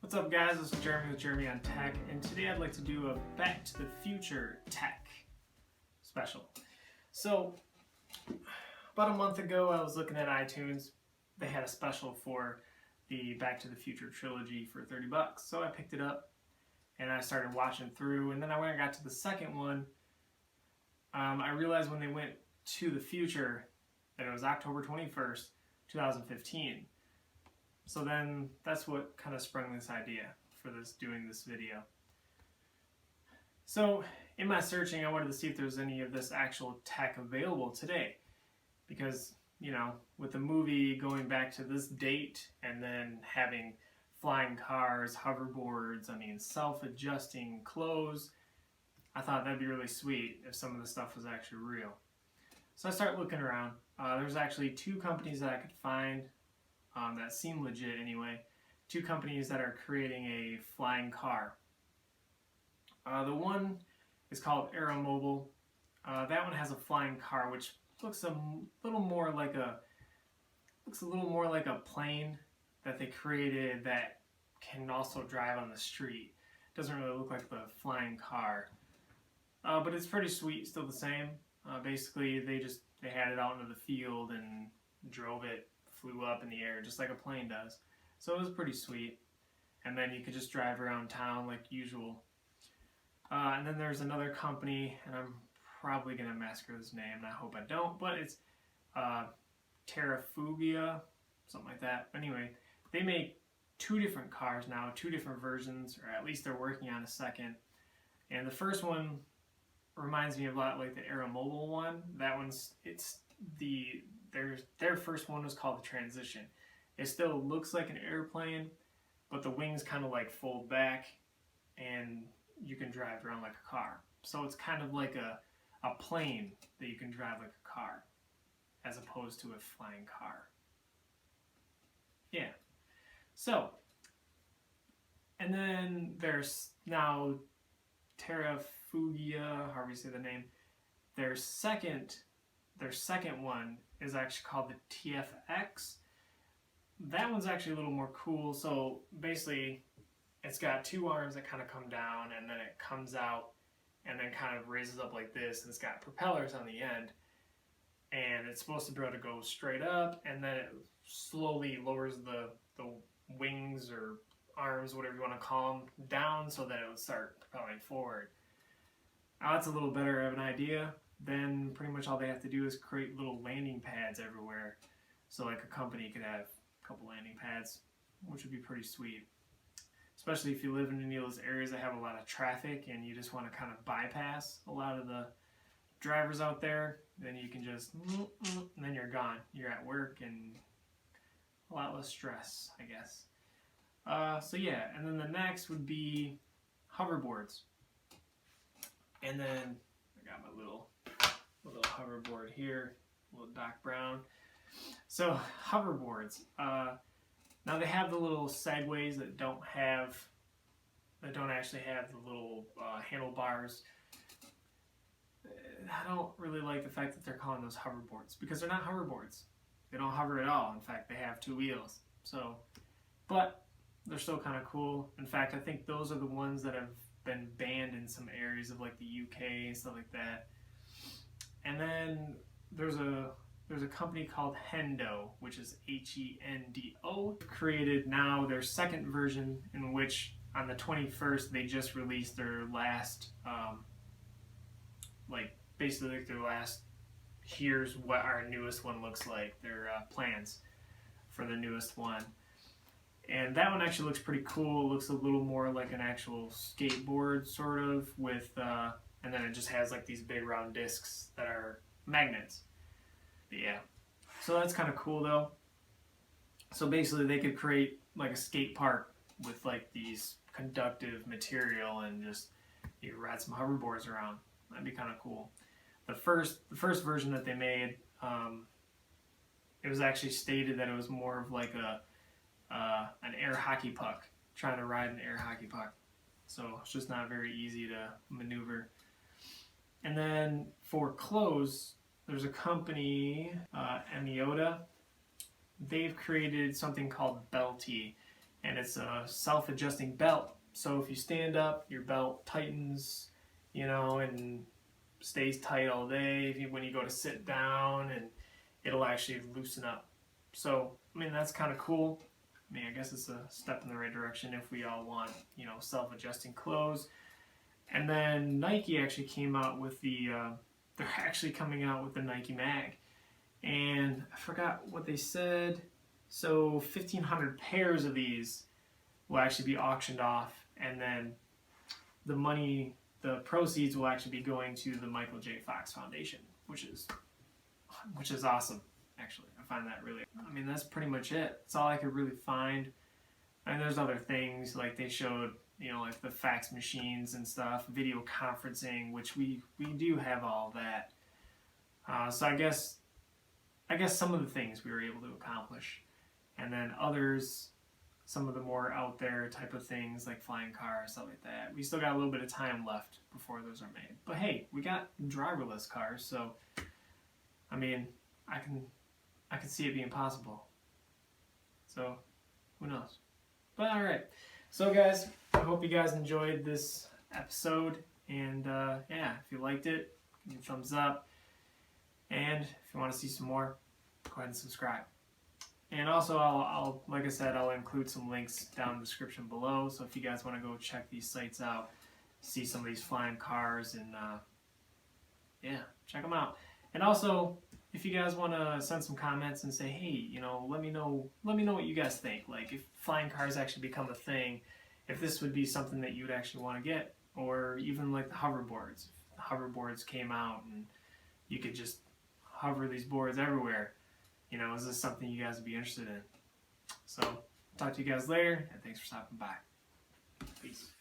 What's up guys, this is Jeremy with Jeremy on Tech, and today I'd like to do a Back to the Future Tech special. So, about a month ago I was looking at iTunes. They had a special for the Back to the Future trilogy for $30. So I picked it up and I started watching through, and then when I got to the second one, I realized when they went to the future that it was October 21st, 2015. So then that's what kind of sprung this idea for doing this video. So in my searching, I wanted to see if there's any of this actual tech available today, because with the movie going back to this date and then having flying cars, hoverboards, self-adjusting clothes, I thought that'd be really sweet if some of the stuff was actually real. So I started looking around. There's actually two companies that I could find that seem legit anyway. Two companies that are creating a flying car. The one is called Aeromobile. That one has a flying car which looks a little more like a plane that they created that can also drive on the street. Doesn't really look like the flying car, but it's pretty sweet, still the same. Basically they had it out into the field and drove it, flew up in the air just like a plane does. So it was pretty sweet. And then you could just drive around town like usual. And then there's another company, and I'm probably going to massacre this name, and I hope I don't, but it's Terrafugia, something like that. Anyway, they make two different cars now, two different versions, or at least they're working on a second. And the first one reminds me a lot like the Aeromobile one. That one's, their first one was called the Transition. It still looks like an airplane, but the wings kind of like fold back and you can drive around like a car. So it's kind of like a plane that you can drive like a car, as opposed to a flying car. Yeah. So, and then there's now Terrafugia, however you say the name. Their second one is actually called the TFX. That one's actually a little more cool. So basically, it's got two arms that kind of come down, and then it comes out and then kind of raises up like this, and it's got propellers on the end, and it's supposed to be able to go straight up, and then it slowly lowers the wings or arms, whatever you want to call them, down so that it would start propelling forward. Now that's a little better of an idea. Then pretty much all they have to do is create little landing pads everywhere. So like a company could have a couple landing pads, which would be pretty sweet. Especially if you live in any of those areas that have a lot of traffic and you just want to kind of bypass a lot of the drivers out there, then you can just, and then you're gone. You're at work and a lot less stress, I guess. So yeah, and then the next would be hoverboards. And then I got my little hoverboard here, little Doc Brown. So hoverboards. Now they have the little segways that don't actually have the little handlebars. I don't really like the fact that they're calling those hoverboards, because they're not hoverboards. They don't hover at all. In fact, they have two wheels. So, but they're still kind of cool. In fact, I think those are the ones that have been banned in some areas of like the UK and stuff like that. And then there's a company called Hendo, which is Hendo, created now their second version, in which on the 21st they just released their last, their last, here's what our newest one looks like, their plans for the newest one. And that one actually looks pretty cool. It looks a little more like an actual skateboard, sort of, with, and then it just has like these big round discs that are magnets. But yeah, so that's kind of cool though. So basically they could create like a skate park with like these conductive material and just you could ride some hoverboards around. That'd be kind of cool. The first version that they made, it was actually stated that it was more of like an air hockey puck, trying to ride an air hockey puck. So it's just not very easy to maneuver. And then for clothes, there's a company, Amiota. They've created something called Belty, and it's a self-adjusting belt. So if you stand up, your belt tightens, you know, and stays tight all day when you go to sit down, and it'll actually loosen up. So, I mean, that's kind of cool. I mean, I guess it's a step in the right direction if we all want, you know, self-adjusting clothes. And then Nike actually came out with they're actually coming out with the Nike Mag. And I forgot what they said. So 1,500 pairs of these will actually be auctioned off, and then the proceeds will actually be going to the Michael J. Fox Foundation, which is awesome. Actually, I find that really. I mean, that's pretty much it. That's all I could really find. And there's other things like they showed, you know, like the fax machines and stuff, video conferencing, which we do have all that. So I guess some of the things we were able to accomplish, and then others, some of the more out there type of things like flying cars, stuff like that. We still got a little bit of time left before those are made. But hey, we got driverless cars, so I mean, I can see it being possible. So who knows? But all right. So guys, I hope you guys enjoyed this episode, and yeah, if you liked it, give me a thumbs up. And if you want to see some more, go ahead and subscribe. And also, I'll like I said, I'll include some links down in the description below. So if you guys want to go check these sites out, see some of these flying cars, and yeah, check them out. And also, if you guys want to send some comments and say, hey, you know, let me know what you guys think. Like if flying cars actually become a thing, if this would be something that you'd actually want to get, or even like the hoverboards. If the hoverboards came out and you could just hover these boards everywhere. You know, is this something you guys would be interested in? So, talk to you guys later, and thanks for stopping by. Peace.